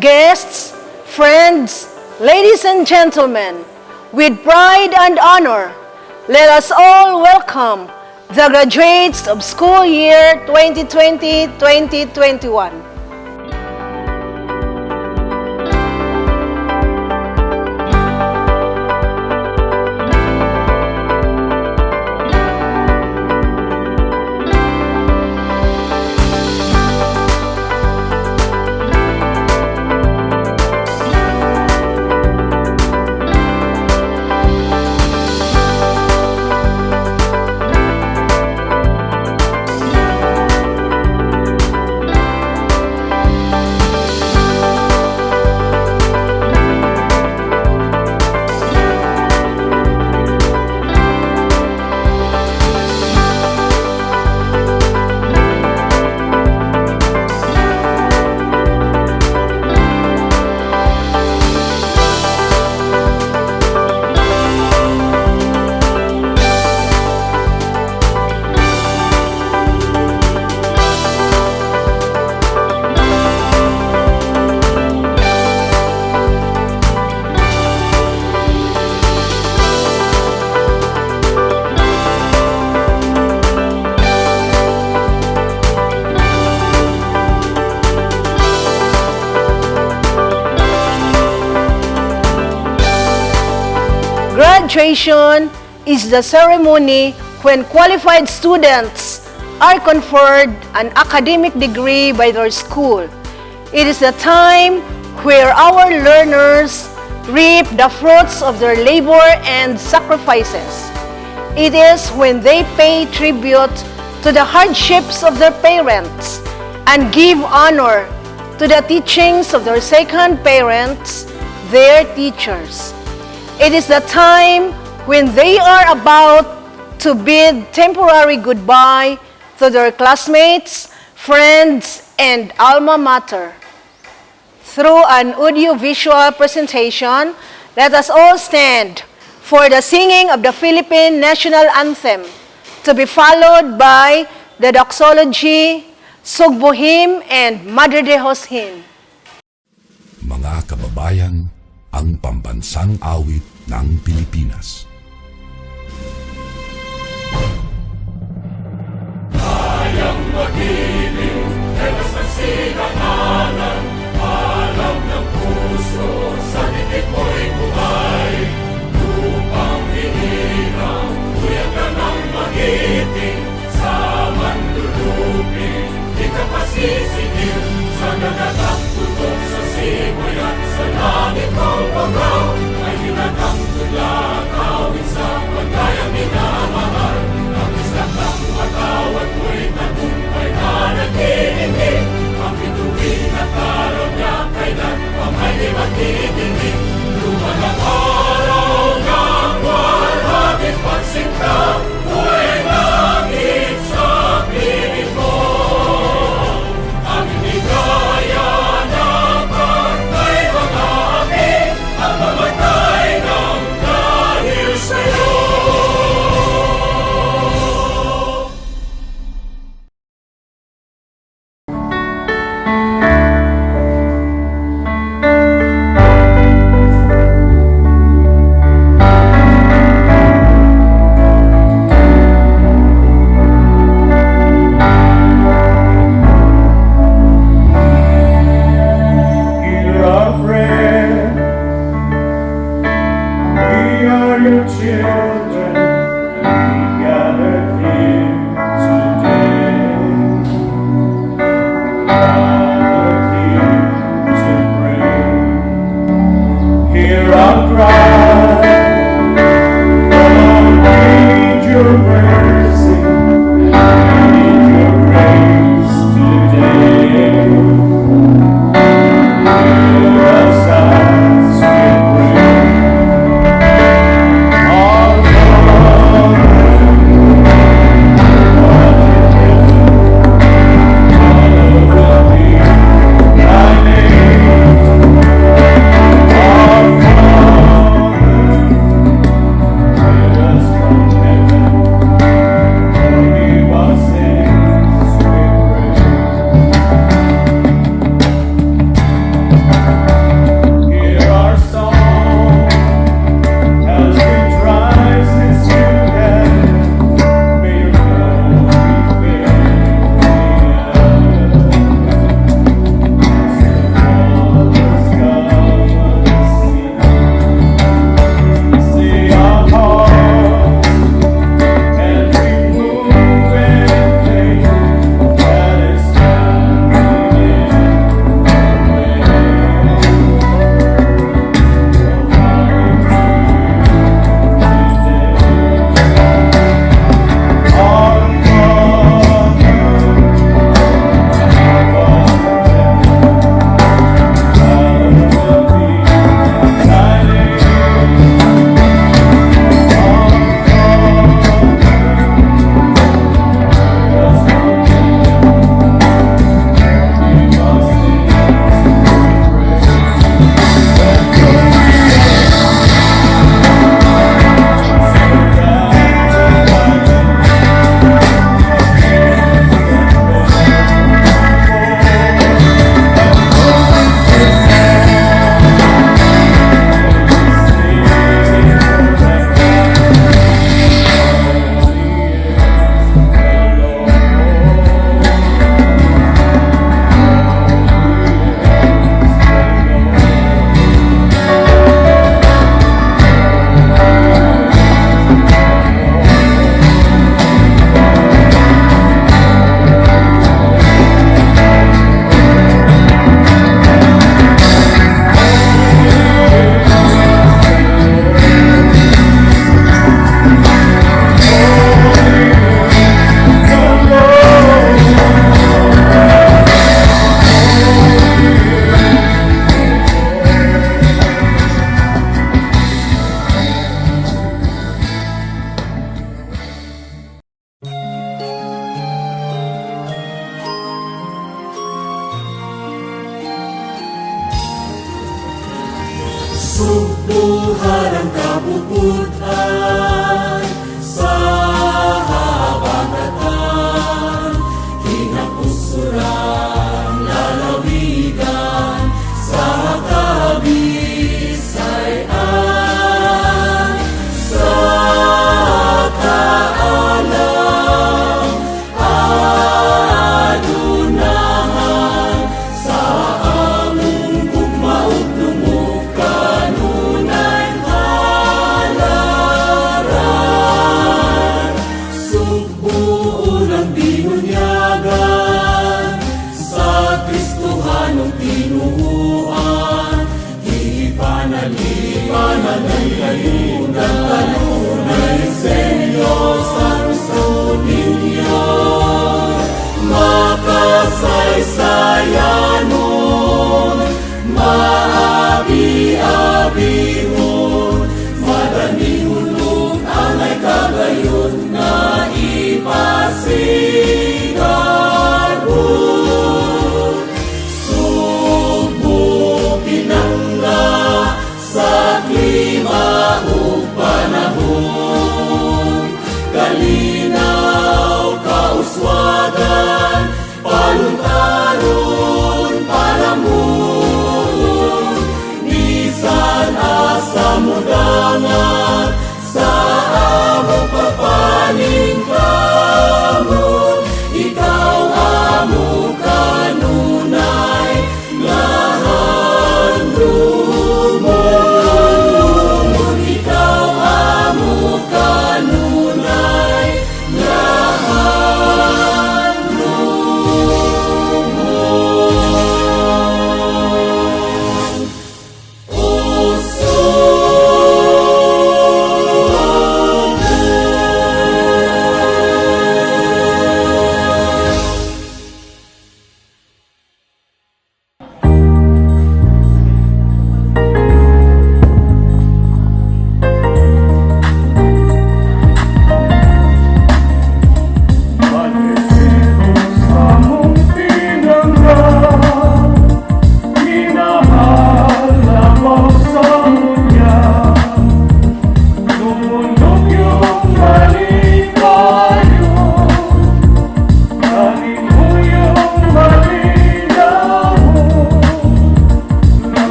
guests, friends, ladies and gentlemen, with pride and honor, let us all welcome the graduates of school year 2020-2021. Graduation is the ceremony when qualified students are conferred an academic degree by their school. It is the time where our learners reap the fruits of their labor and sacrifices. It is when they pay tribute to the hardships of their parents and give honor to the teachings of their second parents, their teachers. It is the time when they are about to bid temporary goodbye to their classmates, friends, and alma mater. Through an audiovisual presentation, let us all stand for the singing of the Philippine National Anthem, to be followed by the doxology, Sugbo Hymn, and Madre de Dios Hymn. Mga kababayan, ang pambansang awit ng Pilipinas. Kayang magiliw, helas ng sinakalan, alam ng puso, sa dikit mo'y buhay. Lupang hinirang, tuyag ka ng magiting, sa mandulupin, di ka pasisingil, sa dagatang tutok sa simoy at sa langit mong pagaw, ay hinatang tula, kawin sa pagkayang minamahal, ang isang ng matawad mo'y tagumpay na harang kabubutan sa habagatan, kinapusuran lalawigan sa kabisayan, sa kaalam adunahan, sa among gugmaot lumukan unay halaran, sugbuon ang binunyagan sa Kristohanong tinuuan, ipanalipanalayunan kanunay Senyo sa Kristo ninyo, makasaysayanon, maabi-abihon, madanihulog ang ay kagayon nga ipasigarhon. Subo pinangga sa klima ug panahon, kalinaw kauswagan, paluntaron palamon, bisan asa mudangan sa among papaningkamon, ikaw amo kanunay nga handumon, ikaw amo kanunay nga handumon.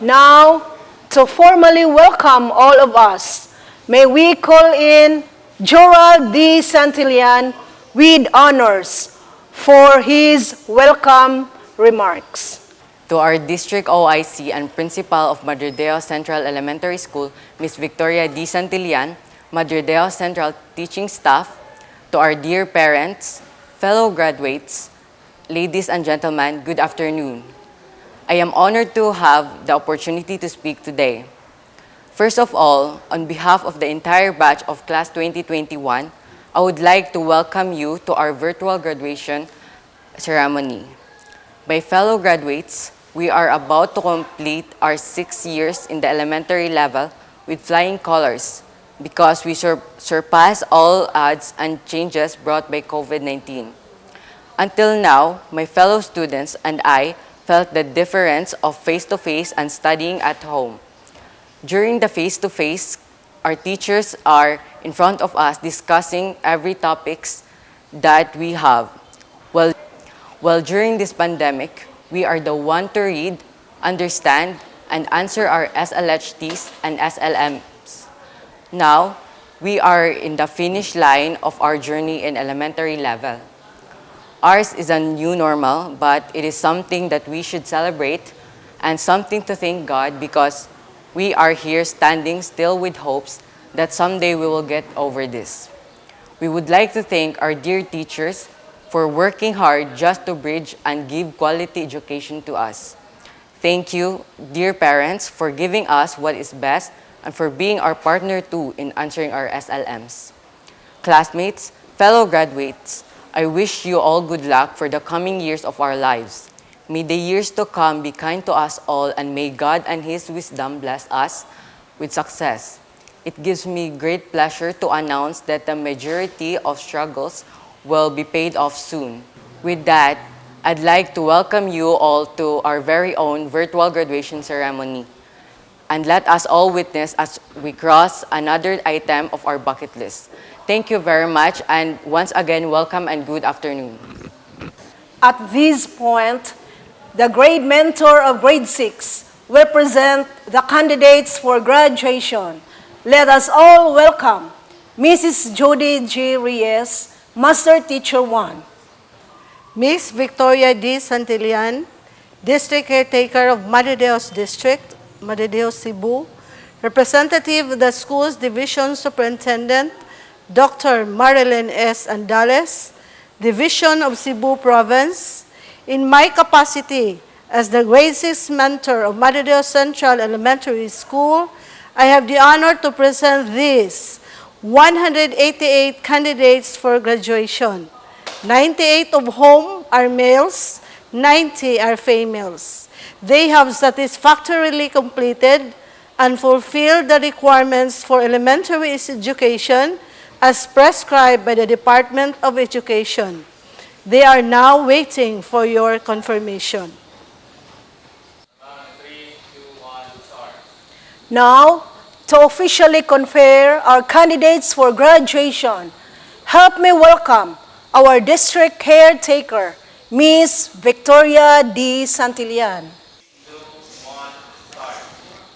Now, to formally welcome all of us, may we call in Gerald D. Santillan with honors for his welcome remarks. To our District OIC and Principal of Madrideo Central Elementary School, Ms. Victoria D. Santillan, Madrideo Central teaching staff, to our dear parents, fellow graduates, ladies and gentlemen, good afternoon. I am honored to have the opportunity to speak today. First of all, on behalf of the entire batch of Class 2021, I would like to welcome you to our virtual graduation ceremony. My fellow graduates, we are about to complete our 6 years in the elementary level with flying colors because we surpassed all odds and changes brought by COVID-19. Until now, my fellow students and I felt the difference of face-to-face and studying at home. During the face-to-face, our teachers are in front of us discussing every topics that we have. Well, during this pandemic, we are the one to read, understand, and answer our SLHTs and SLMs. Now, we are in the finish line of our journey in elementary level. Ours is a new normal, but it is something that we should celebrate and something to thank God because we are here standing still with hopes that someday we will get over this. We would like to thank our dear teachers for working hard just to bridge and give quality education to us. Thank you, dear parents, for giving us what is best and for being our partner too in answering our SLMs. Classmates, fellow graduates, I wish you all good luck for the coming years of our lives. May the years to come be kind to us all and may God and His wisdom bless us with success. It gives me great pleasure to announce that the majority of struggles will be paid off soon. With that, I'd like to welcome you all to our very own virtual graduation ceremony. And let us all witness as we cross another item of our bucket list. Thank you very much, and once again, welcome and good afternoon. At this point, the grade mentor of grade 6 will present the candidates for graduation. Let us all welcome Mrs. Jody G. Reyes, Master Teacher 1. Miss Victoria D. Santillan, District Caretaker of Madrideos District, Madrideos, Cebu. Representative of the School's Division Superintendent, Dr. Marilyn S. Andales, Division of Cebu Province. In my capacity as the grade 6 mentor of Madrideos Central Elementary School, I have the honor to present these 188 candidates for graduation. 98 of whom are males, 90 are females. They have satisfactorily completed and fulfilled the requirements for elementary education as prescribed by the Department of Education. They are now waiting for your confirmation. Now, to officially confer our candidates for graduation, help me welcome our district caretaker, Ms. Victoria D. Santillan.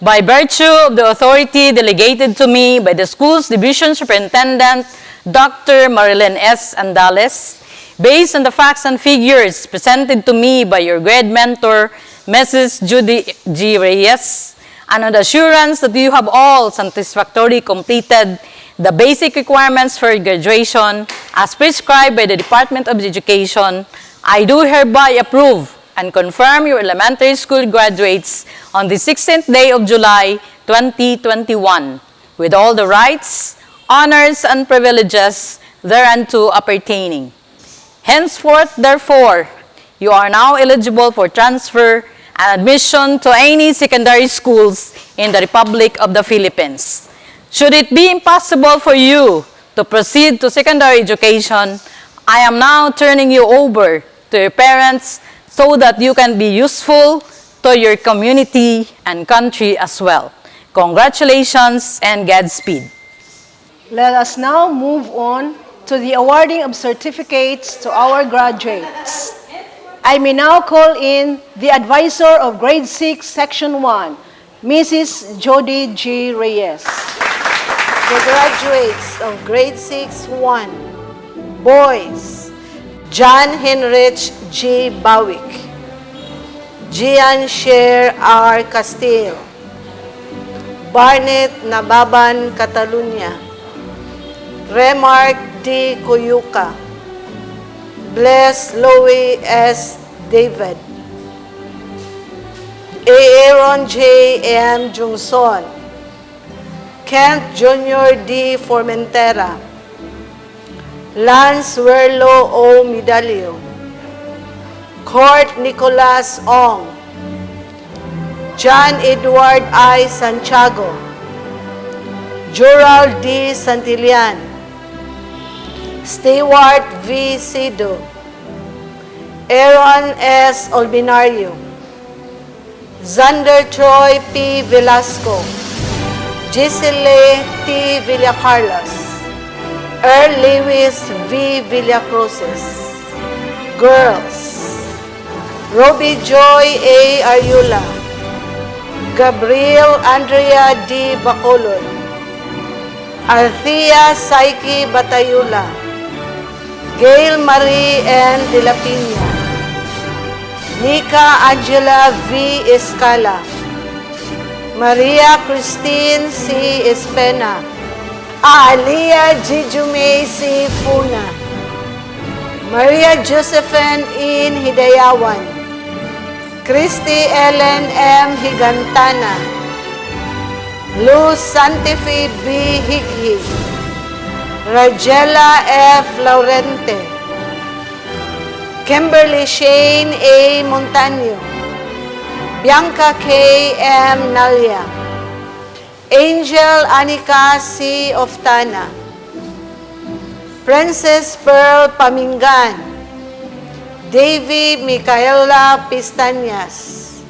By virtue of the authority delegated to me by the school's division superintendent, Dr. Marilyn S. Andales, based on the facts and figures presented to me by your grade mentor, Mrs. Judy G. Reyes, and on the assurance that you have all satisfactorily completed the basic requirements for graduation as prescribed by the Department of Education, I do hereby approve and confirm your elementary school graduates on the 16th day of July, 2021, with all the rights, honors, and privileges thereunto appertaining. Henceforth, therefore, you are now eligible for transfer and admission to any secondary schools in the Republic of the Philippines. Should it be impossible for you to proceed to secondary education, I am now turning you over to your parents so that you can be useful to your community and country as well. Congratulations and Godspeed. Let us now move on to the awarding of certificates to our graduates. I may now call in the advisor of grade 6, section 1, Mrs. Jody G. Reyes. The graduates of grade 6-1, boys, John Henrich G. Bawick, Gian Sher R. Castile, Barnett Nababan Catalunya, Remark D. Cuyuca, Bless Louis S. David, Aaron J. M. Jungson, Kent Jr. D. Formentera, Lance Werlo O. Midalio, Court Nicolas Ong, John Edward I. Santiago, Joral D. Santillan, Stewart V. Sido, Aaron S. Olbinario, Zander Troy P. Velasco, Gisele T. Villacarlos, Earl Lewis V. Villacruzes. Girls, Robbie Joy A. Ayula, Gabriel Andrea D. Bacolod, Althea Psyche Batayula, Gail Marie N. De La Pina, Nika Angela V. Escala, Maria Christine C. Espena, Alia Jijume C. Funa, Maria Josephine In Hidayawan, Christy Ellen M. Higantana, Luz Santife B. Highi, Rajela F. Laurente, Kimberly Shane A. Montaño, Bianca K. M. Nalia, Angel Anika C. Oftana, Princess Pearl Pamingan, Davy Micaela Pistañas,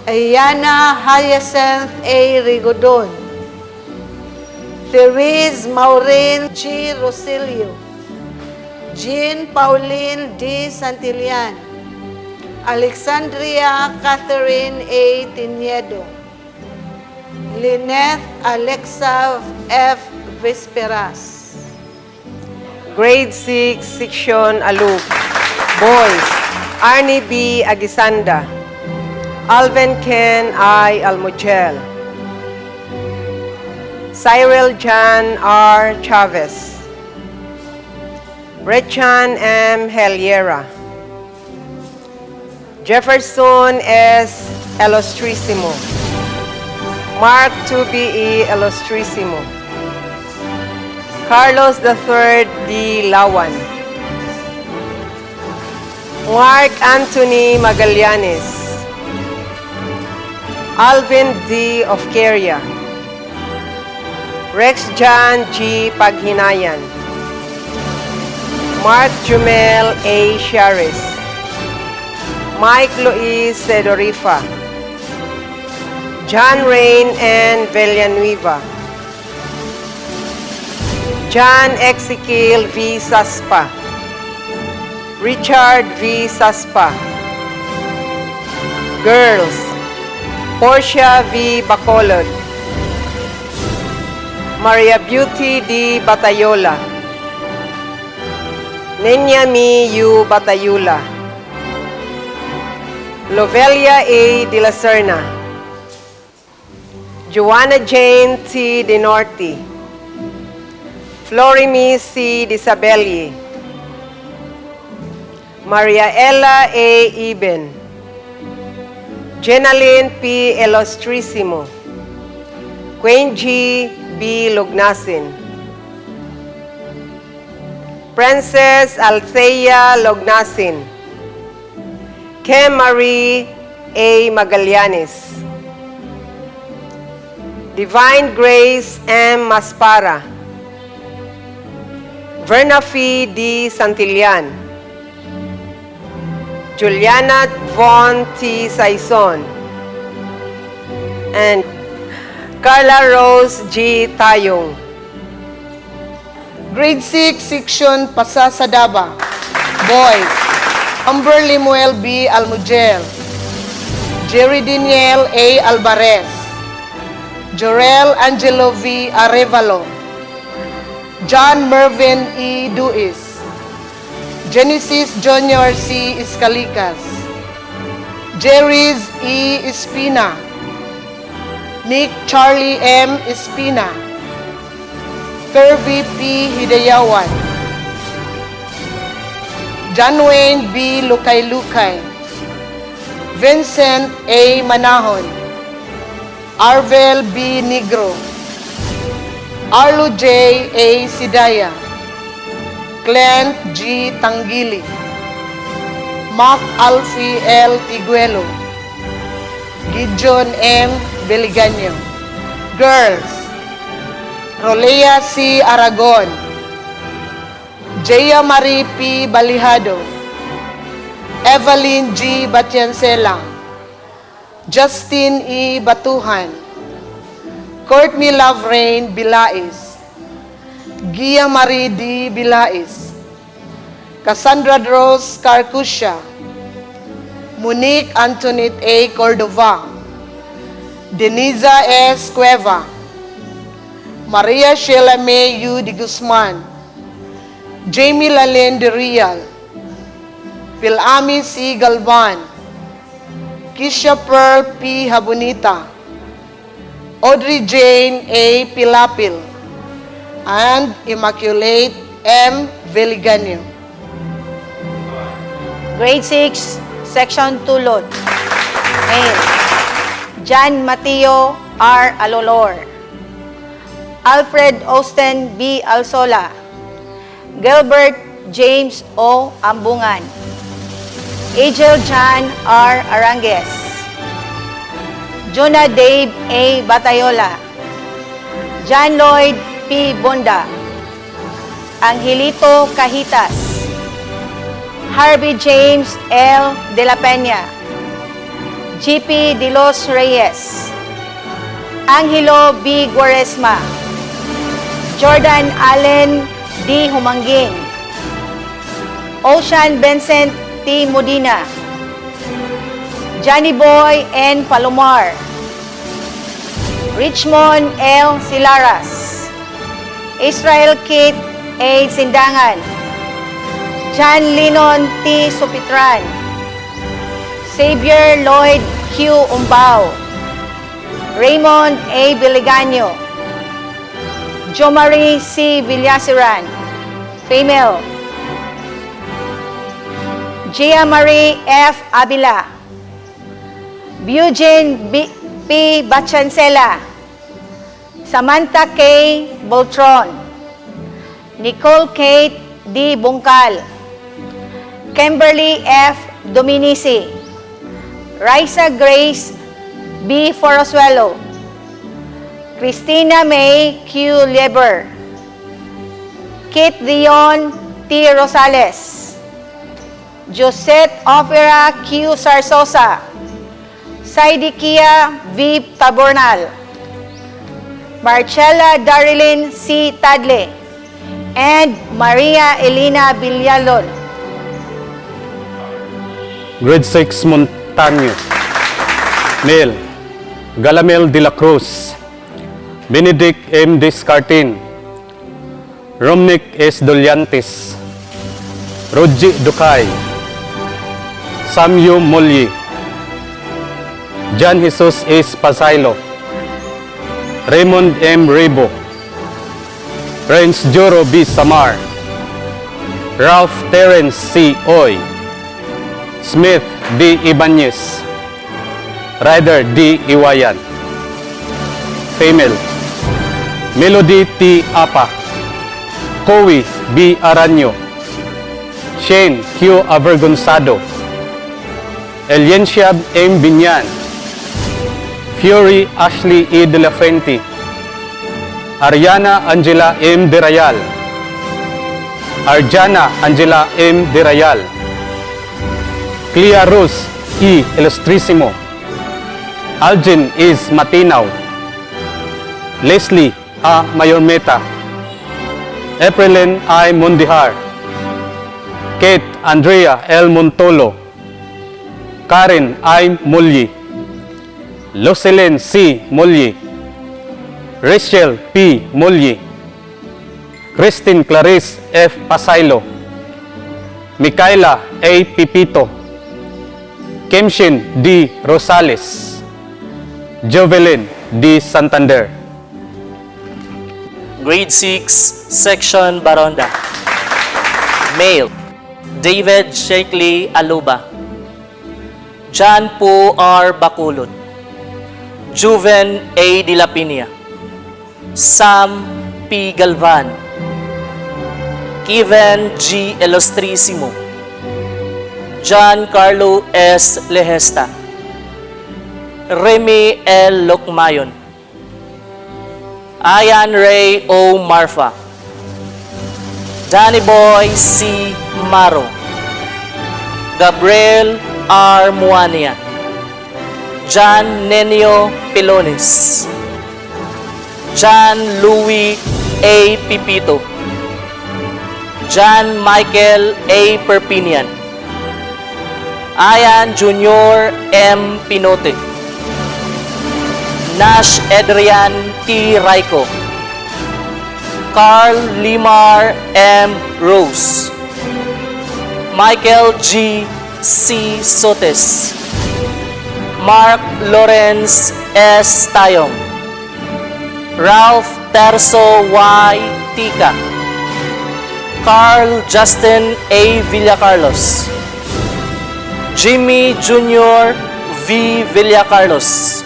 Ayana Hyacinth A. Rigodon, Therese Maureen G. Rosilio, Jean Pauline D. Santillan, Alexandria Catherine A. Tiniedo, Lynette Alexa F. Vesperas. Grade 6, Section Alug. Boys, Arnie B. Agisanda, Alvin Ken I. Almugel, Cyril Jan R. Chavez, Rechan M. Heliera, Jefferson S. Elostrissimo, Mark 2B.E. Elostrissimo, Carlos III D. Lawan, Mark Anthony Magallanes, Alvin D. Ofqueria, Rex John G. Paghinayan, Mark Jumel A. Sharis, Mike Luis Sedorifa, John Rain N. Villanueva, John Ezekiel V. Saspa, Richard V. Saspa. Girls, Portia V. Bacolod, Maria Beauty D. Batayola, Nenyami U. Batayula, Lovelia A. De La Serna, Joanna Jane T. De Norte, Florimi C. De Sabelli, Maria Ella A. Iben, Jenaline P. Elostrissimo, Queen G. B. Lugnasin, Princess Althea Lugnasin, Kem Marie A. Magallanes, Divine Grace M. Maspara, Verna Fee D. Santillan, Juliana Von T. Saison, and Carla Rose G. Tayong. Grade 6, Section Pasasadaba. Boys, Amber Limuel B. Almugel, Jerry Daniel A. Alvarez, Jorel Angelo V. Arevalo, John Mervin E. Duis, Genesis Junior C. Iscalicas, Jerry's E. Espina, Nick Charlie M. Espina, Kirby P. Hidayawan, John Wayne B. Lukay-Lukay, Vincent A. Manahon, Arvel B. Negro, Arlo J. A. Sidaya, Clint G. Tangili, Mac Alfie L. Tiguelo, Gideon M. Beliganyo. Girls, Rolea C. Aragon, Jaya Marie P. Balihado, Evelyn G. Batiancela, Justin E. Batuhan, Courtney Loverain Bilais, Gia Marie D. Bilais, Cassandra Rose Carcusia, Monique Antoinette A. Cordova, Denisa S. Cueva, Maria Sheila May U. de Guzman, Jamie Lalen de Real, Pilami C. Galvan, Kisha Pearl P. Habonita, Audrey Jane A. Pilapil, and Immaculate M. Veliganyo. Grade 6, Section 2 Lot. Male. John Mateo R. Alolor. Alfred Austin B. Alsola. Gilbert James O. Ambungan. Angel John R. Arangues. Jonah Dave A. Batayola. John Lloyd P. Bonda. Angelito Cajitas. Harvey James L. De La Peña. GP De Los Reyes. Angelo B. Guaresma. Jordan Allen D. Humangin. Ocean Vincent T. Modina. Johnny Boy N. Palomar. Richmond L. Silaras. Israel Kate A. Sindangan. John Linon T. Supitran. Xavier Lloyd Q. Umbao. Raymond A. Biliganyo. Jomari C. Villasiran, female. Gia Marie F. Abila. Eugene P. Bachancela. Samantha K. Boltron. Nicole Kate D. Bungkal. Kimberly F. Dominici. Raisa Grace B. Forosuelo. Christina May Q. Lieber. Kit Dion T. Rosales. Josette Opera Q. Sarsosa. Saidikia V. Tabornal. Marcella Darilyn C. Tadle. And Maria Elena Villalon. Grade 6 Montaño. Male. Galamel de la Cruz. Benedict M. Descartin. Romnick S. Doliantes. Roji Ducay. Samyu Molye. John Jesus S. Pasailo. Raymond M. Rebo. Prince Joro B. Samar. Ralph Terence C. Oy. Smith D. Ibanez. Ryder D. Iwayan. Female. Melody T. Apa. Kowi B. Aranyo. Shane Q. Avergonzado. Eliencia M. Binyan. Fury Ashley E. De La Fuente. Ariana Angela M. De Rayal. Arjana Angela M. De Rayal. Clea Rose E. Ilustrisimo. Algin is Matinaw. Leslie A. Mayormeta. Aprilyn I. Mundihar. Kate Andrea L. Montolo. Karen I. Mulyi. Lucilene C. Mulyi. Rachel P. Mulyi. Christine Clarice F. Pasailo. Micaela A. Pipito, Kemshin D. Rosales, Jovelyn D. Santander. Grade 6, Section Baronda. Male, David Shakely Aluba, John Po R. Baculod, Juven A. Dilapinia, Sam P. Galvan, Kevin G. Elostrissimo, John Carlo S. Lehesta, Remy L. Lokmayon, Ayan Ray O. Marfa, Danny Boy C. Maro, Gabriel R. Muania, John Nenio Pilones, John Louis A. Pipito, John Michael A. Perpinian, Ayan Junior M. Pinote, Nash Adrian T. Raico, Carl Limar M. Rose, Michael G. C. Sotes, Mark Lawrence S. Tayong, Ralph Terso Y. Tika, Carl Justin A. Villacarlos, Jimmy Jr. V. Villacarlos,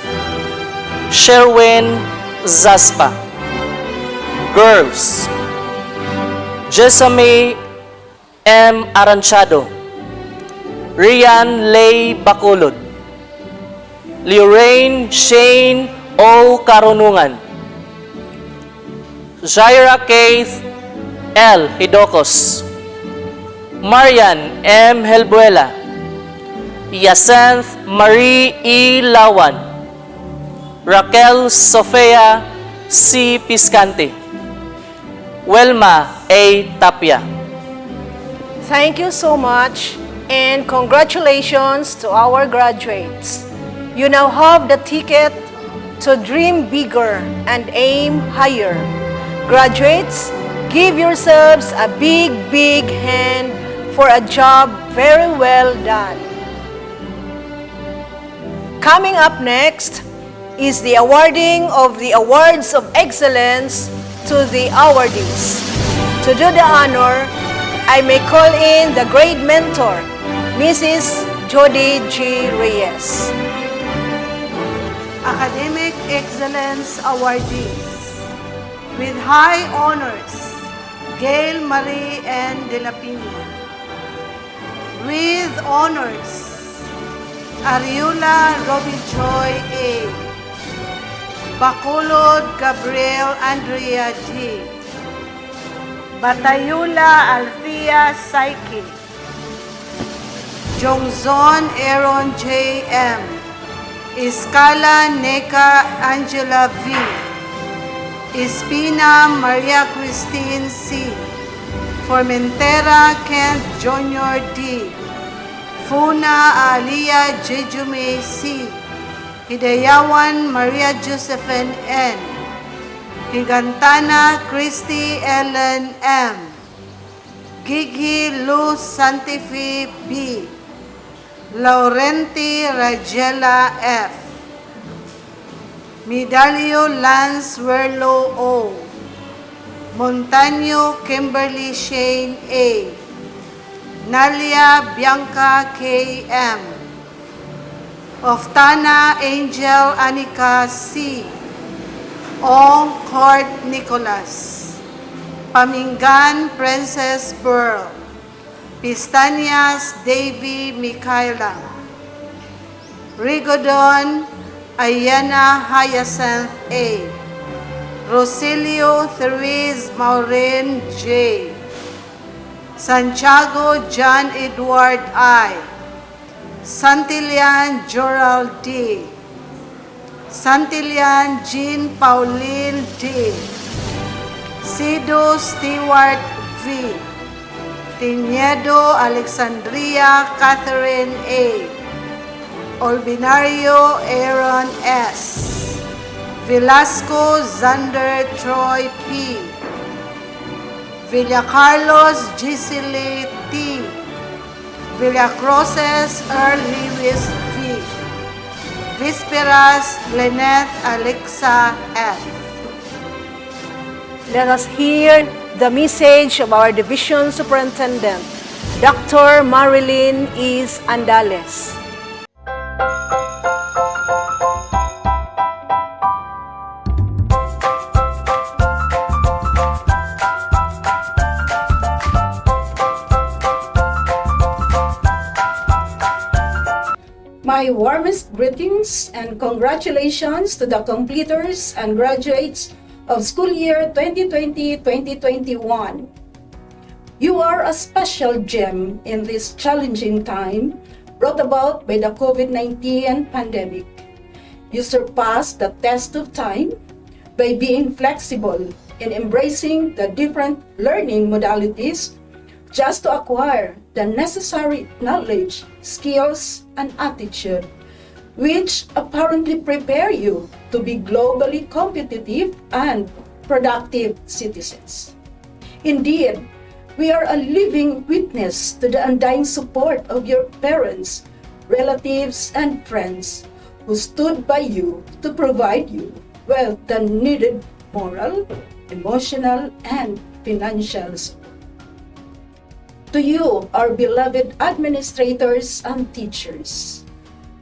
Sherwin Zaspa. Girls, Jessamine M. Aranchado, Rian Lay Baculod, Lorraine Shane O. Karunungan, Jaira Keith L. Hidokos, Marian M. Helbuela, Yacenth Marie E. Lawan, Raquel Sofia C. Piscante, Welma A. Tapia. Thank you so much and congratulations to our graduates. You now have the ticket to dream bigger and aim higher. Graduates, give yourselves a big, big hand for a job very well done. Coming up next is the awarding of the Awards of Excellence to the awardees. To do the honor, I may call in the grade mentor, Mrs. Jody G. Reyes. Academic Excellence Awardees. With high honors, Gail Marie N. De La Pina. With honors, Ariula Robbie Joy A. Bacolod Gabriel Andrea G. Batayula Althea Psyche. Jongzon Aaron J. M. Iskala Neka Angela V. Espina Maria Christine C. Formentera Kent Jr. D. Funa Alia Jejume C. Hidayawan Maria Josephine N. Higantana Christy Ellen M. Gigi Luz Santifi B. Laurenti Ragela F. Medalio Lance Werlo O. Montaño Kimberly Shane A. Nalia Bianca K. M. Oftana Angel Anika C. Ong Court Nicholas. Pamingan Princess Pearl. Pistanias Davy Michaela. Rigodon Ayana Hyacinth A. Rosilio Therese Maureen J. Santiago John Edward I. Santillan Joral D. Santillan Jean Pauline D. Sido Stewart V. Tiniedo Alexandria Catherine A. Olbinario Aaron S. Velasco Zander Troy P. Villacarlos Gisele T. Villacroses R. Lewis V. Visperas Lynette Alexa F. Let us hear the message of our Division Superintendent, Dr. Marilyn Is Andales. My warmest greetings and congratulations to the completers and graduates of school year 2020-2021. You are a special gem in this challenging time brought about by the COVID-19 pandemic. You surpassed the test of time by being flexible in embracing the different learning modalities just to acquire the necessary knowledge, skills, and attitude, which apparently prepare you to be globally competitive and productive citizens. Indeed, we are a living witness to the undying support of your parents, relatives, and friends who stood by you to provide you with the needed moral, emotional, and financial support. To you, our beloved administrators and teachers,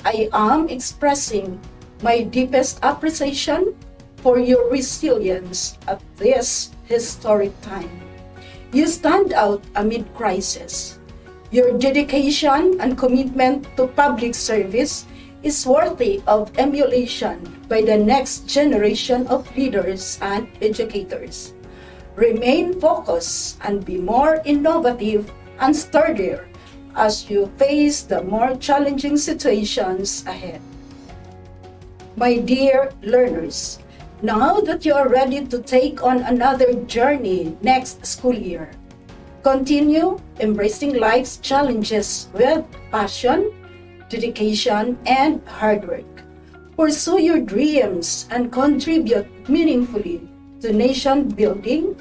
I am expressing my deepest appreciation for your resilience at this historic time. You stand out amid crisis. Your dedication and commitment to public service is worthy of emulation by the next generation of leaders and educators. Remain focused and be more innovative and sturdier as you face the more challenging situations ahead. My dear learners, now that you are ready to take on another journey next school year, continue embracing life's challenges with passion, dedication, and hard work. Pursue your dreams and contribute meaningfully to nation building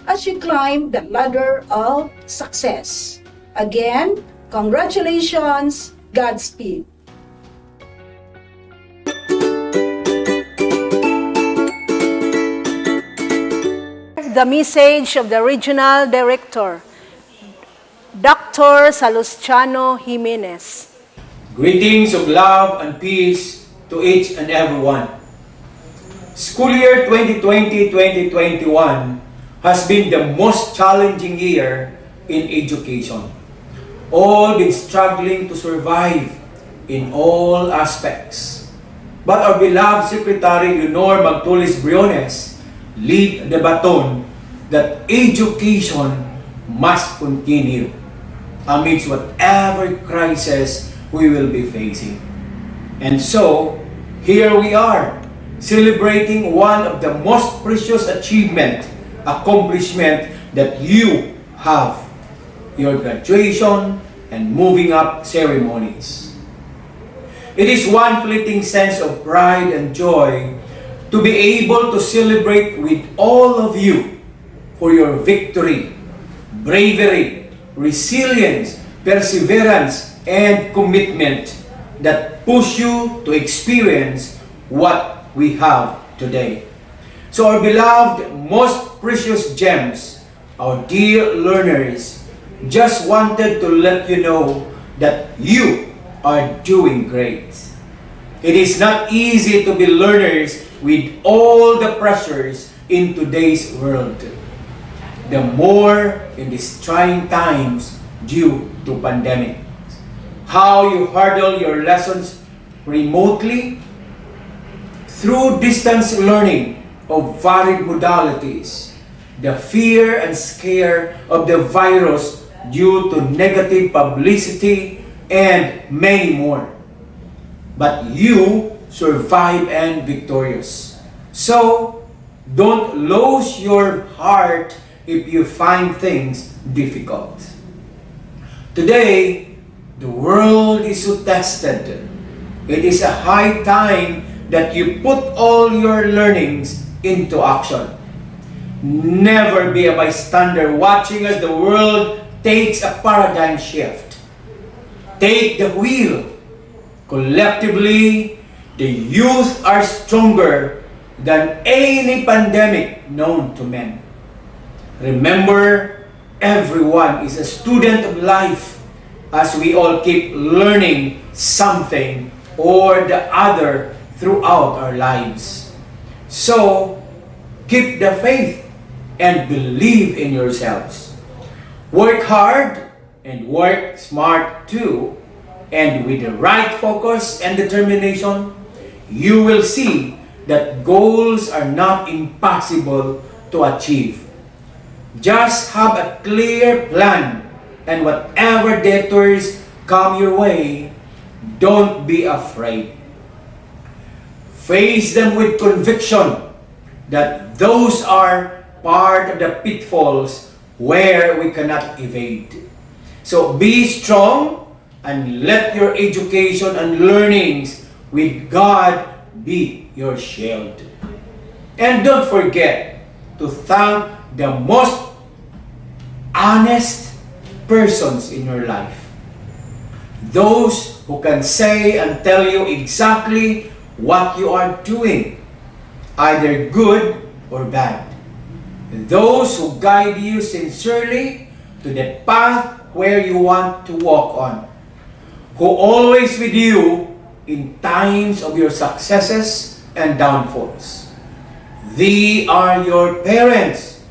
as you climb the ladder of success. Again, congratulations, Godspeed. The message of the Regional Director, Dr. Salustiano Jimenez. Greetings of love and peace to each and everyone. School year 2020-2021 has been the most challenging year in education. All been struggling to survive in all aspects. But our beloved Secretary Leonor Magtulis Briones lead the baton that education must continue amidst whatever crisis we will be facing. And so, here we are, celebrating one of the most precious accomplishment that you have, your graduation and moving up ceremonies. It is one fleeting sense of pride and joy to be able to celebrate with all of you for your victory, bravery, resilience, perseverance, and commitment that push you to experience what we have today. So our beloved, most precious gems, our dear learners, just wanted to let you know that you are doing great. It is not easy to be learners with all the pressures in today's world. The more in these trying times due to pandemic. How you hurdle your lessons remotely through distance learning of varied modalities, the fear and scare of the virus due to negative publicity, and many more. But you survive and victorious. So, don't lose your heart if you find things difficult. Today, the world is so tested. It is a high time that you put all your learnings into action. Never be a bystander watching as the world takes a paradigm shift. take the wheel. Collectively, the youth are stronger than any pandemic known to men. Remember, everyone is a student of life as we all keep learning something or the other throughout our lives. So, keep the faith and believe in yourselves. Work hard and work smart too. And with the right focus and determination, you will see that goals are not impossible to achieve. Just have a clear plan, and whatever detours come your way, don't be afraid. Face them with conviction that those are part of the pitfalls where we cannot evade. So be strong and let your education and learnings with God be your shield. And don't forget to thank the most honest persons in your life. Those who can say and tell you exactly what you are doing, either good or bad. Those who guide you sincerely to the path where you want to walk on. Who always with you in times of your successes and downfalls. They are your parents,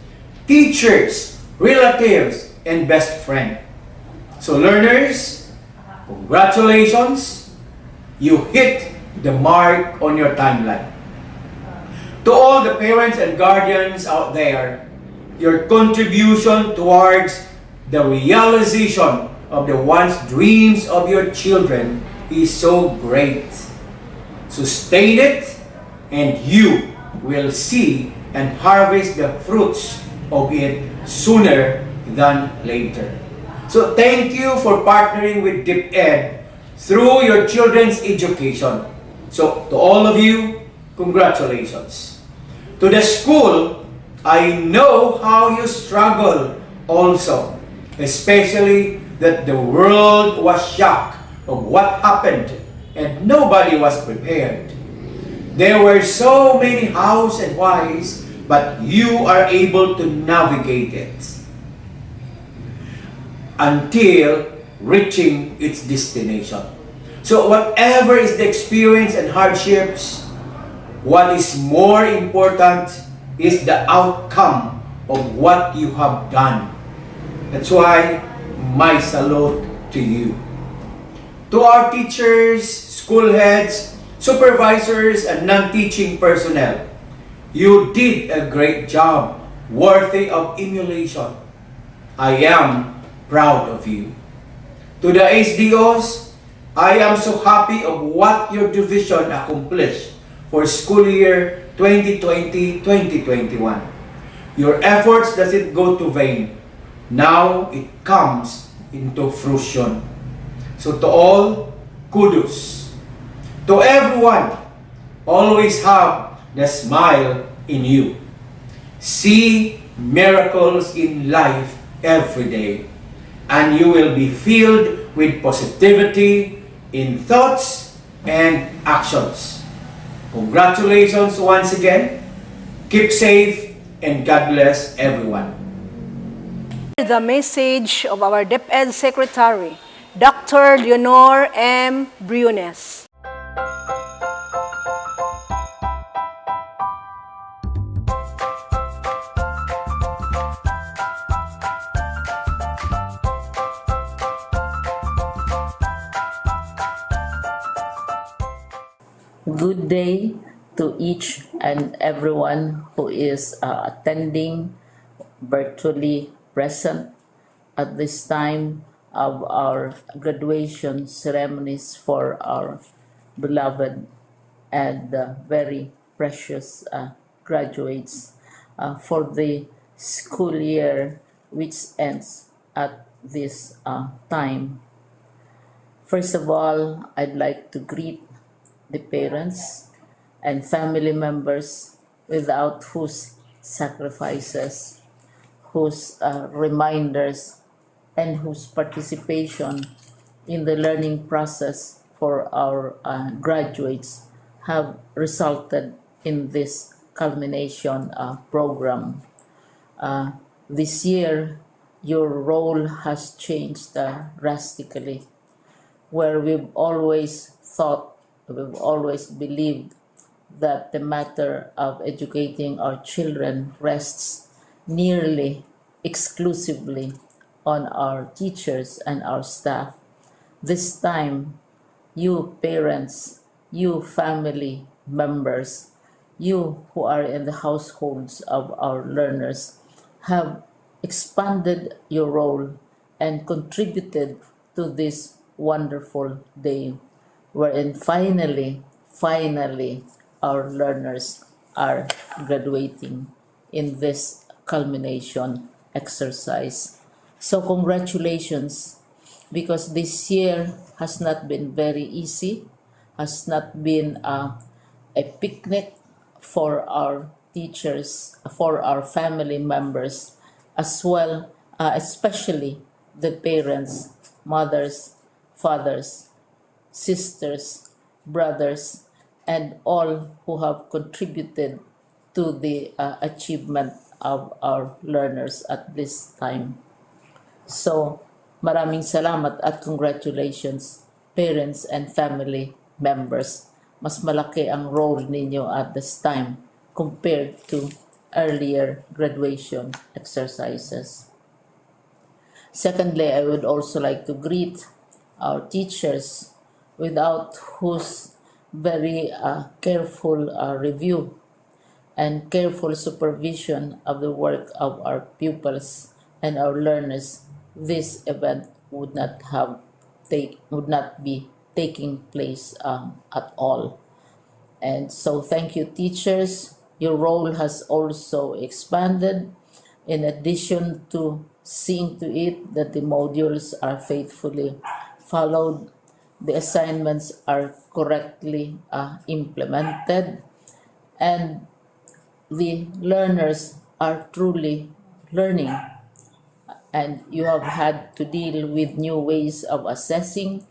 teachers, relatives, and best friend. So learners, congratulations, you hit the mark on your timeline. To all the parents and guardians out there, your contribution towards the realization of the once dreams of your children is so great. Sustain it, and you will see and harvest the fruits of it sooner than later. So thank you for partnering with DepEd through your children's education. So to all of you, congratulations. To the school, I know how you struggle also, especially that the world was shocked of what happened and nobody was prepared. There were so many hows and whys, but you are able to navigate it until reaching its destination. So whatever is the experience and hardships, what is more important is the outcome of what you have done. That's why my salute to you. To our teachers, school heads, supervisors, and non-teaching personnel, you did a great job, worthy of emulation. I am proud of you. To the SDOs, I am so happy of what your division accomplished for school year 2020-2021. Your efforts doesn't go to vain. Now it comes into fruition. So to all, kudos. To everyone, always have the smile in you. See miracles in life every day, and you will be filled with positivity in thoughts and actions. Congratulations once again. Keep safe, and God bless everyone. The message of our DepEd Secretary, Dr. Leonor M. Briones. Good day to each and everyone who is attending virtually present at this time of our graduation ceremonies for our beloved and very precious graduates for the school year which ends at this time. First of all, I'd like to greet the parents and family members without whose sacrifices, whose reminders, and whose participation in the learning process for our graduates have resulted in this culmination program. This year, your role has changed drastically, where we've always believed that the matter of educating our children rests nearly exclusively on our teachers and our staff. This time, you parents, you family members, you who are in the households of our learners have expanded your role and contributed to this wonderful day wherein finally, our learners are graduating in this culmination exercise. So congratulations, because this year has not been very easy, has not been a picnic for our teachers, for our family members, as well, especially the parents, mothers, fathers, sisters, brothers, and all who have contributed to the achievement of our learners at this time. So, maraming salamat at congratulations, parents and family members. Mas malaki ang role ninyo at this time compared to earlier graduation exercises. Secondly, I would also like to greet our teachers, without whose very careful review and careful supervision of the work of our pupils and our learners, this event would not be taking place at all. And so thank you, teachers. Your role has also expanded, in addition to seeing to it that the modules are faithfully followed, the assignments are correctly implemented, and the learners are truly learning. And you have had to deal with new ways of assessing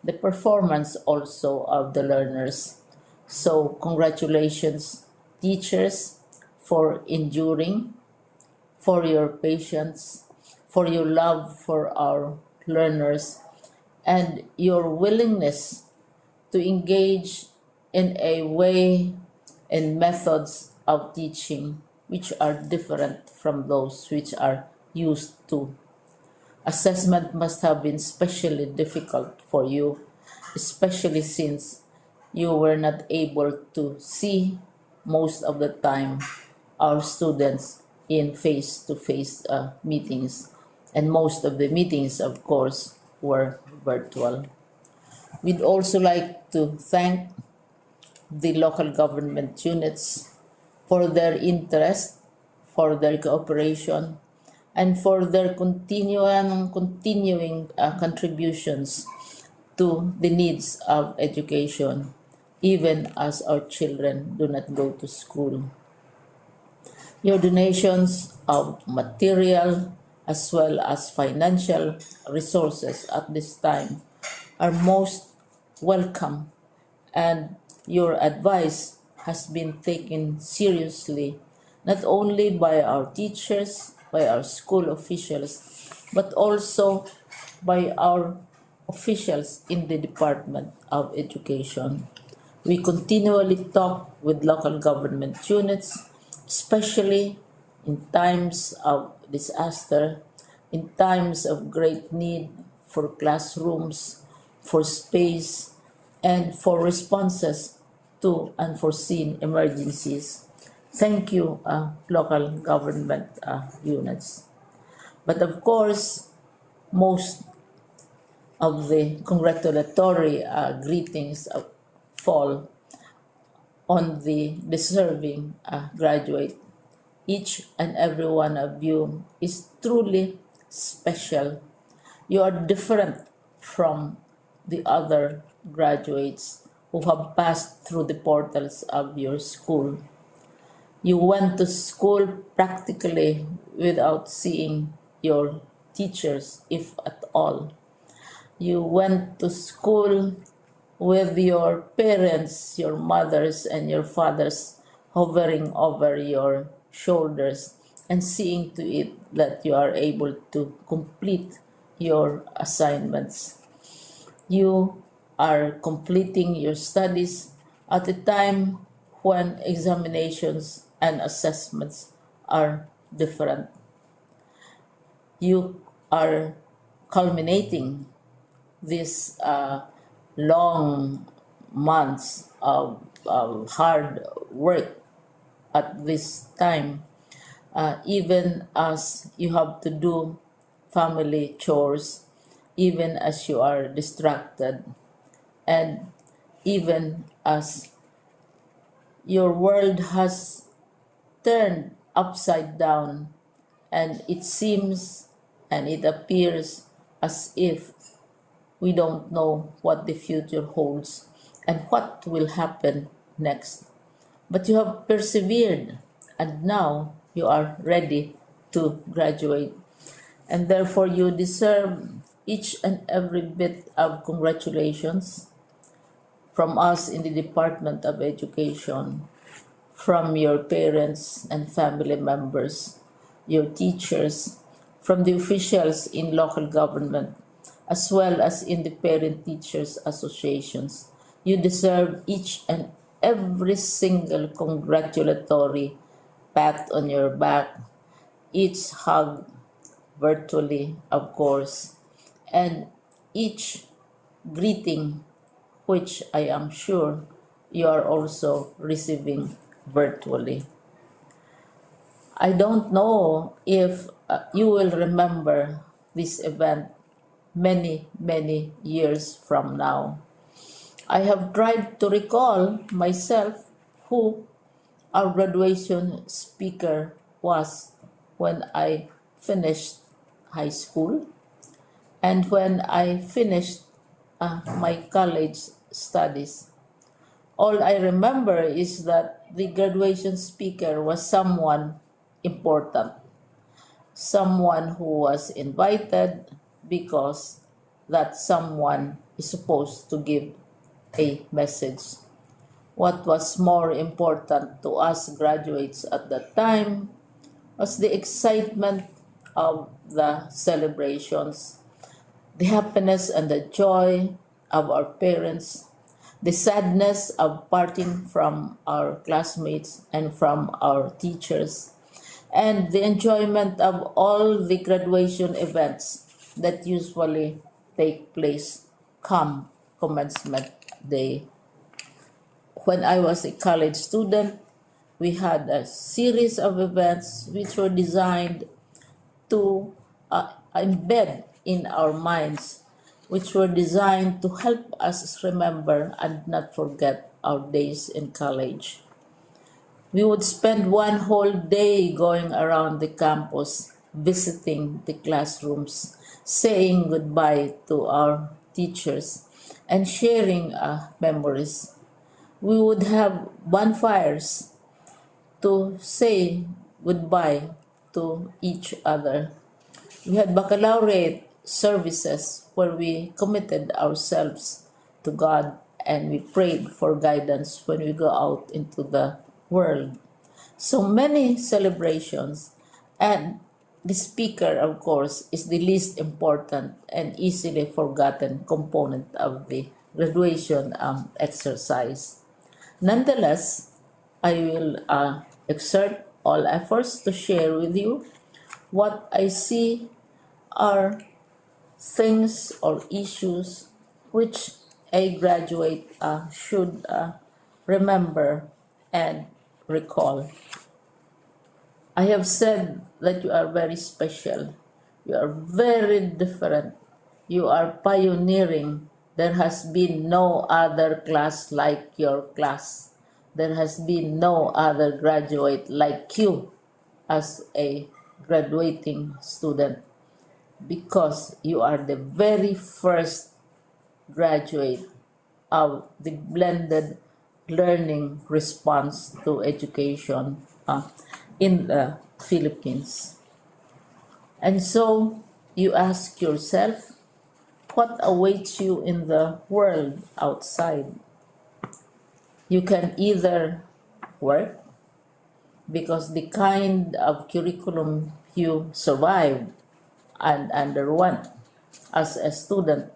the performance also of the learners. So congratulations, teachers, for enduring, for your patience, for your love for our learners, and your willingness to engage in a way and methods of teaching which are different from those which are used to. Assessment must have been especially difficult for you, especially since you were not able to see most of the time our students in face-to-face meetings, and most of the meetings, of course, were virtual. We'd also like to thank the local government units for their interest, for their cooperation, and for their continuing contributions to the needs of education, even as our children do not go to school. Your donations of material as well as financial resources at this time are most welcome, and your advice has been taken seriously not only by our teachers, by our school officials, but also by our officials in the Department of Education. We continually talk with local government units, especially in times of disaster, in times of great need for classrooms, for space, and for responses to unforeseen emergencies. Thank you, local government units. But of course, most of the congratulatory greetings fall on the deserving graduate. Each and every one of you is truly special. You are different from the other graduates who have passed through the portals of your school. You went to school practically without seeing your teachers, if at all. You went to school with your parents, your mothers, and your fathers hovering over your shoulders and seeing to it that you are able to complete your assignments. You are completing your studies at a time when examinations and assessments are different. You are culminating these long months of hard work at this time, even as you have to do family chores, even as you are distracted, and even as your world has turned upside down, and it seems and it appears as if we don't know what the future holds and what will happen next. But you have persevered, and now you are ready to graduate. And therefore, you deserve each and every bit of congratulations from us in the Department of Education, from your parents and family members, your teachers, from the officials in local government, as well as in the parent teachers associations. You deserve each and every single congratulatory pat on your back, each hug virtually, of course, and each greeting, which I am sure you are also receiving virtually. I don't know if you will remember this event many, many years from now. I have tried to recall myself who our graduation speaker was when I finished high school and when I finished my college studies. All I remember is that the graduation speaker was someone important, someone who was invited because that someone is supposed to give a message. What was more important to us graduates at that time was the excitement of the celebrations, the happiness and the joy of our parents, the sadness of parting from our classmates and from our teachers, and the enjoyment of all the graduation events that usually take place come commencement day. When I was a college student, we had a series of events which were designed to embed in our minds, which were designed to help us remember and not forget our days in college. We would spend one whole day going around the campus, visiting the classrooms, saying goodbye to our teachers, and sharing memories. We would have bonfires to say goodbye to each other. We had baccalaureate services where we committed ourselves to God and we prayed for guidance when we go out into the world. So many celebrations, and the speaker, of course, is the least important and easily forgotten component of the graduation exercise. Nonetheless, I will exert all efforts to share with you what I see are things or issues which a graduate should remember and recall. I have said that you are very special. You are very different. You are pioneering. There has been no other class like your class. There has been no other graduate like you as a graduating student because you are the very first graduate of the blended learning response to education in the Philippines. And so you ask yourself, what awaits you in the world outside. You can either work because the kind of curriculum you survived and underwent as a student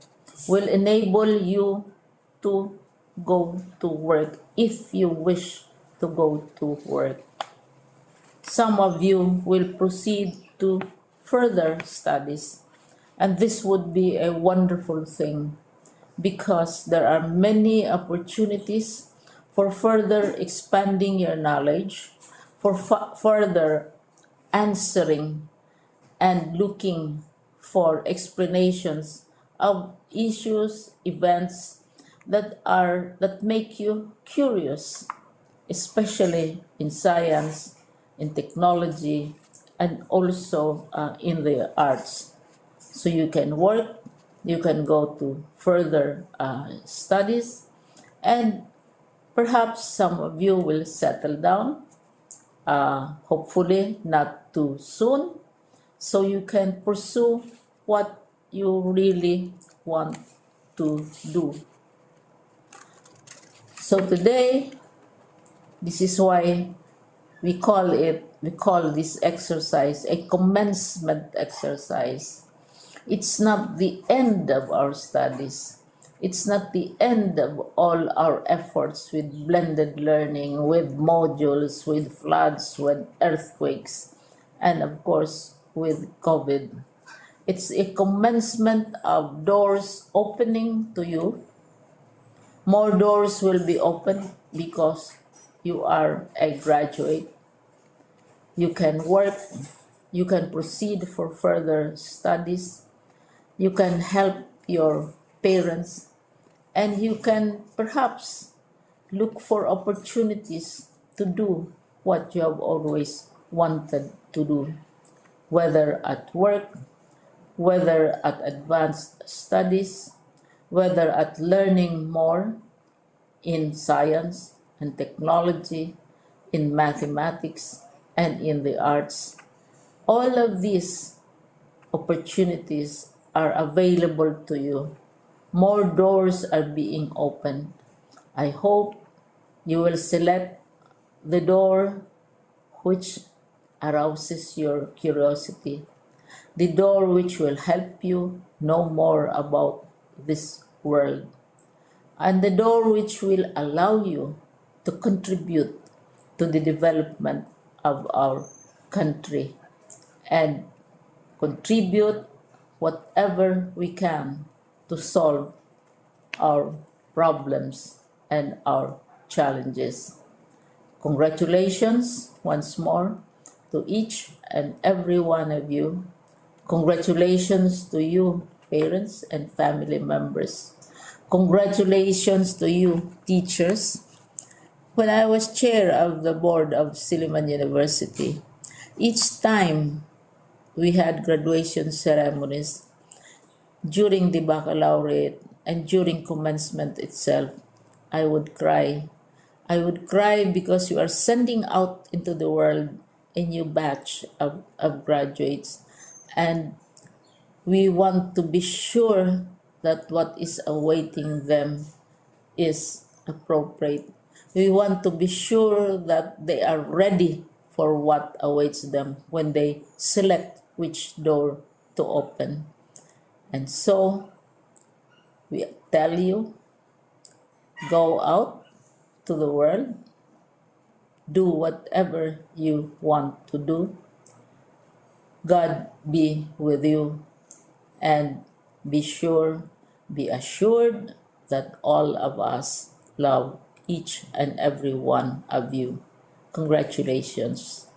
will enable you to go to work if you wish to go to work. Some of you will proceed to further studies, and this would be a wonderful thing because there are many opportunities for further expanding your knowledge, for further answering and looking for explanations of issues, events that make you curious, especially in science, in technology, and also in the arts. So you can work, you can go to further studies, and perhaps some of you will settle down, hopefully not too soon, so you can pursue what you really want to do. So today, this is why we call this exercise a commencement exercise. It's not the end of our studies. It's not the end of all our efforts with blended learning, with modules, with floods, with earthquakes, and of course with COVID. It's a commencement of doors opening to you. More doors will be opened because you are a graduate. You can work, you can proceed for further studies, you can help your parents, and you can perhaps look for opportunities to do what you have always wanted to do, whether at work, whether at advanced studies, whether at learning more in science and technology, in mathematics, and in the arts. All of these opportunities are available to you. More doors are being opened. I hope you will select the door which arouses your curiosity, the door which will help you know more about this world, and the door which will allow you to contribute to the development of our country and contribute whatever we can to solve our problems and our challenges. Congratulations once more to each and every one of you. Congratulations to you, parents and family members. Congratulations to you, teachers. When I was chair of the board of Silliman University, each time we had graduation ceremonies during the baccalaureate and during commencement itself, I would cry. I would cry because you are sending out into the world a new batch of graduates, and we want to be sure that what is awaiting them is appropriate. We want to be sure that they are ready for what awaits them when they select which door to open. And so we tell you, go out to the world, do whatever you want to do. God be with you, and be assured that all of us love each and every one of you. Congratulations.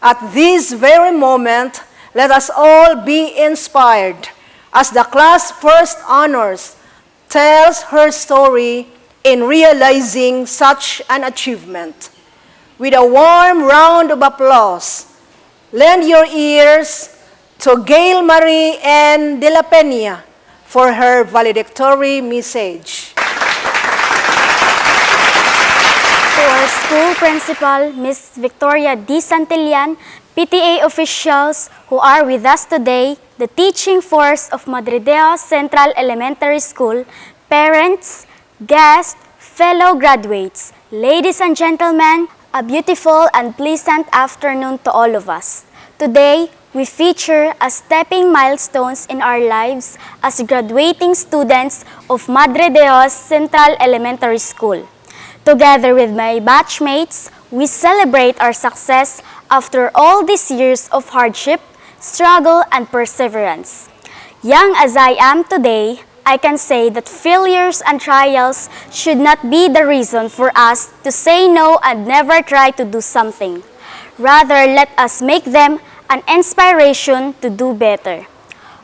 At this very moment, let us all be inspired as the class first honors tells her story in realizing such an achievement. With a warm round of applause, lend your ears to Gail Marie N. de la Peña for her valedictory message. to our school principal, Ms. Victoria D. Santillan, PTA officials who are with us today, the teaching force of Madrideo Central Elementary School, parents, guests, fellow graduates, ladies and gentlemen, a beautiful and pleasant afternoon to all of us. Today, we feature a stepping milestones in our lives as graduating students of Madrideo Central Elementary School. Together with my batchmates, we celebrate our success after all these years of hardship, struggle, and perseverance. Young as I am today, I can say that failures and trials should not be the reason for us to say no and never try to do something. Rather, let us make them an inspiration to do better.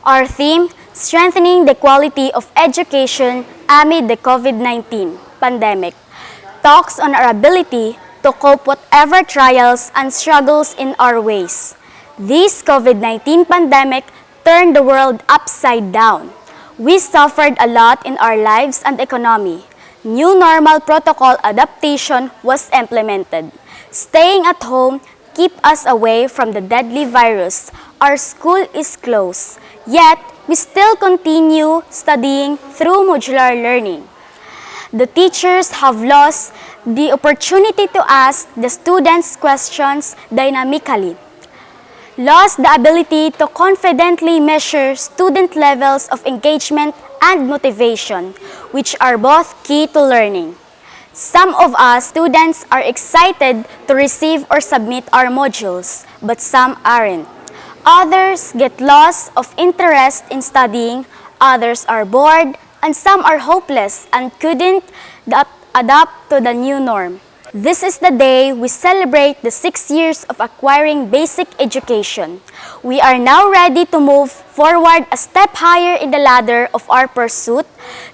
Our theme, strengthening the quality of education amid the COVID-19 pandemic, talks on our ability to cope whatever trials and struggles in our ways. This COVID-19 pandemic turned the world upside down. We suffered a lot in our lives and economy. New normal protocol adaptation was implemented. Staying at home keep us away from the deadly virus. Our school is closed, yet we still continue studying through modular learning. The teachers have lost the opportunity to ask the students questions dynamically, lost the ability to confidently measure student levels of engagement and motivation, which are both key to learning. Some of us students are excited to receive or submit our modules, but some aren't. Others get lost of interest in studying, others are bored, and some are hopeless and couldn't adapt to the new norm. This is the day we celebrate the 6 years of acquiring basic education. We are now ready to move forward a step higher in the ladder of our pursuit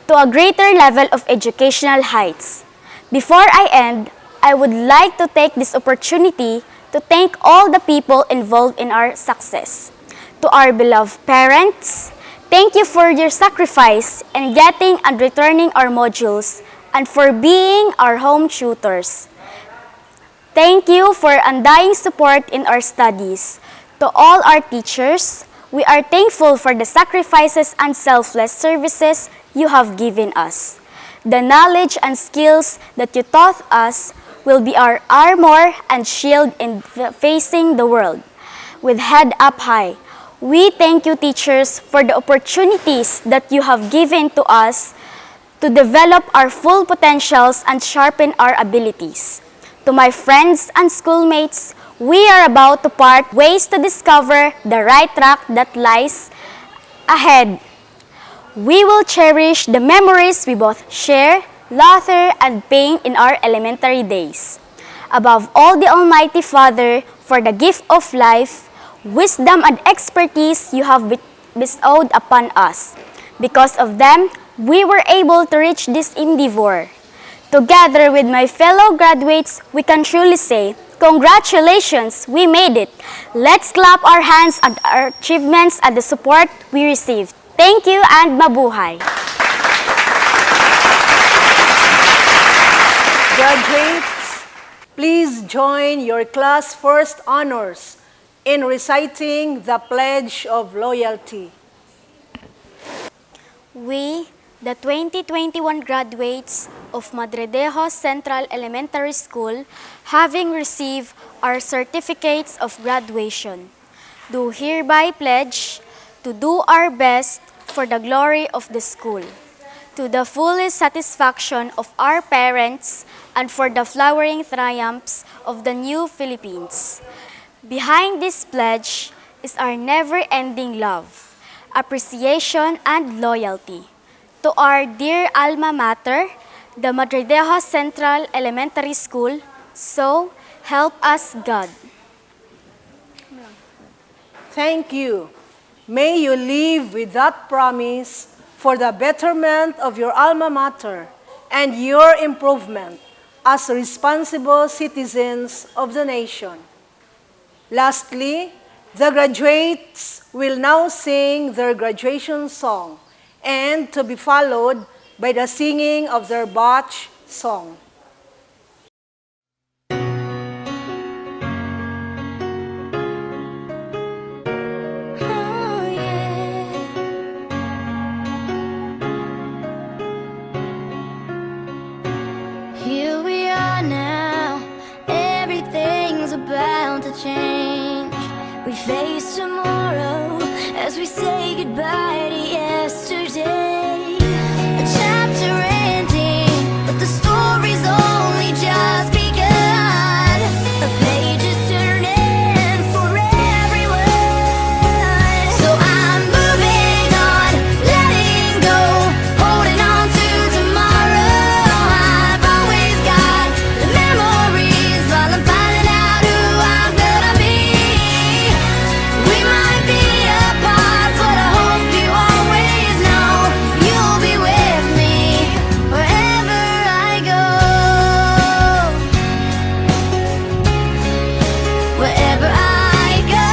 to a greater level of educational heights. Before I end, I would like to take this opportunity to thank all the people involved in our success. To our beloved parents, thank you for your sacrifice in getting and returning our modules and for being our home tutors. Thank you for undying support in our studies. To all our teachers, we are thankful for the sacrifices and selfless services you have given us. The knowledge and skills that you taught us will be our armor and shield in facing the world. With head up high, we thank you, teachers, for the opportunities that you have given to us to develop our full potentials and sharpen our abilities. To my friends and schoolmates, we are about to part ways to discover the right track that lies ahead. We will cherish the memories we both share, laughter, and pain in our elementary days. Above all, the Almighty Father, for the gift of life, wisdom, and expertise you have bestowed upon us. Because of them, we were able to reach this endeavor. Together with my fellow graduates, we can truly say, congratulations, we made it. Let's clap our hands at our achievements and the support we received. Thank you and mabuhay! Graduates, please join your class first honors in reciting the Pledge of Loyalty. We, the 2021 graduates of Madridejo Central Elementary School, having received our certificates of graduation, do hereby pledge to do our best for the glory of the school, to the fullest satisfaction of our parents, and for the flowering triumphs of the new Philippines. Behind this pledge is our never-ending love, appreciation, and loyalty to our dear alma mater, the Madridejo Central Elementary School. So, help us God. Thank you. May you live with that promise for the betterment of your alma mater and your improvement as responsible citizens of the nation. Lastly, the graduates will now sing their graduation song, and to be followed by the singing of their batch song. we face tomorrow as we say goodbye to yesterday. A chapter ending, but the story's only just begun. A page is turning for everyone. So I'm moving on, letting go, holding on to tomorrow. I've always got the memories while I'm finding out who I'm gonna be. We might be apart, but I hope you always know you'll be with me wherever I go. Wherever I go.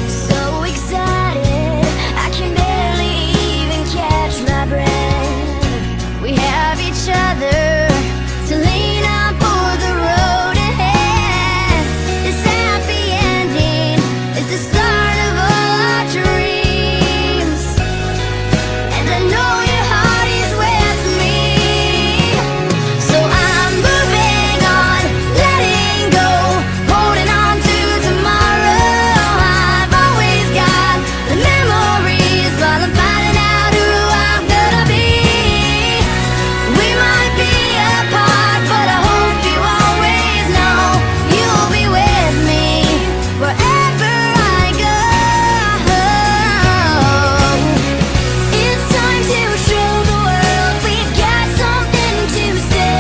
So excited, I can barely even catch my breath. We have each other to lean on for the road ahead. This happy ending is the start of all our dreams, and I know your heart is with me. So I'm moving on, letting go, holding on to tomorrow. I've always got the memories while I'm finding out who I'm gonna be. We might be apart, but I hope you always know you'll be with me wherever I go. It's time to show the world we've got something to say.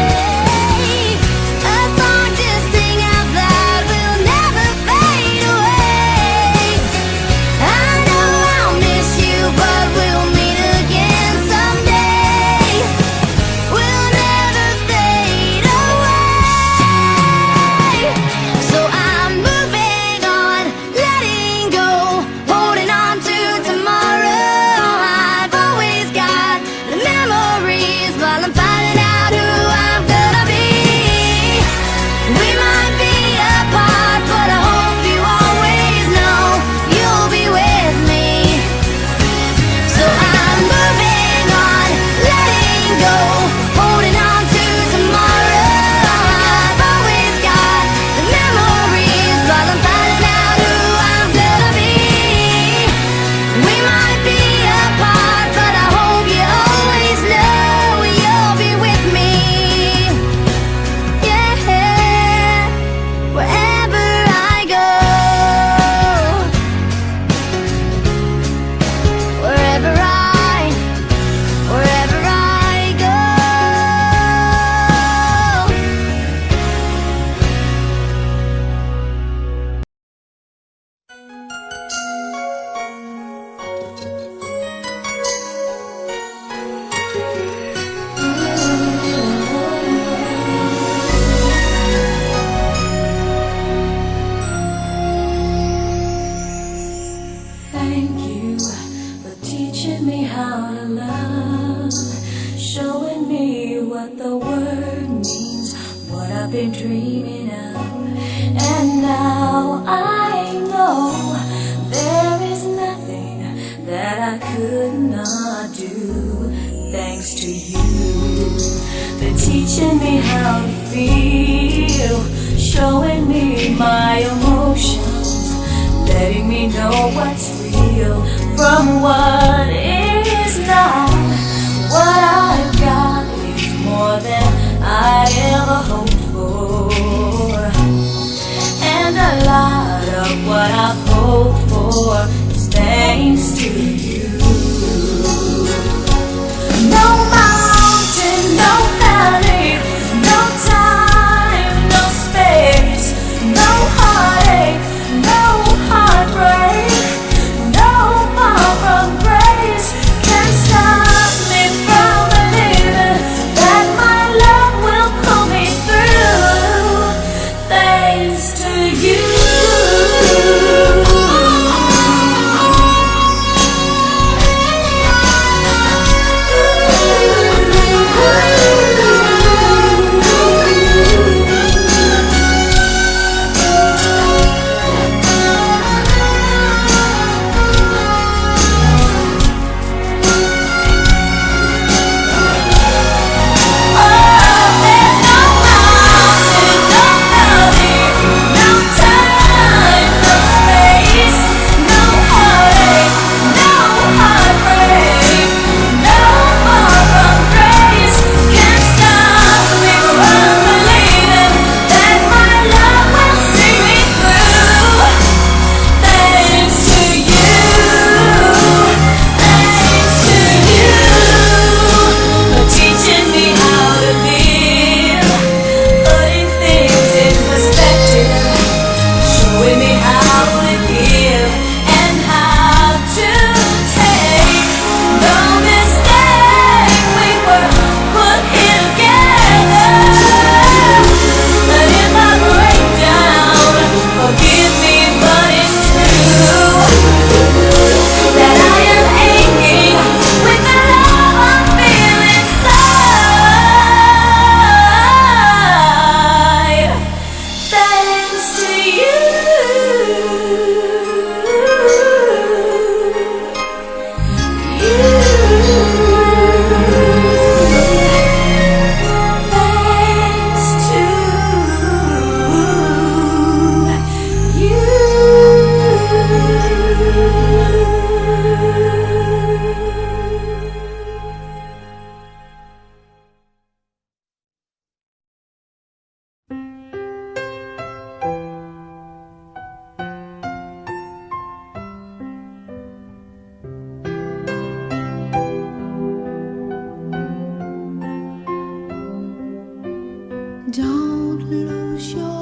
A song to sing out loud will never fade away. I know I'll miss you, but we'll meet again someday. We'll never fade away. So I'm moving on, letting go, holding on to tomorrow. I've always got the memories while I'm finding out who I'm gonna be. We might be apart, but I hope you always know you'll be with me. So I'm moving on, letting go, holding on to tomorrow. I've always got the memories while I'm finding out who I'm gonna be. We might be apart, but I hope you always know you'll be with me. Yeah, wherever I go. Wherever I go. Thank you for teaching me how to love, showing me what the word means, what I've been dreaming of. And now I know there is nothing that I could not do thanks to you. For teaching me how to feel, showing me my emotions, letting me know what's real from what is not. What I've got is more than I ever hoped for, and a lot of what I've hoped for is thanks to you. No mountain, no valley, no time, no space, no heartache, no heartbreak, no far from grace Don't lose your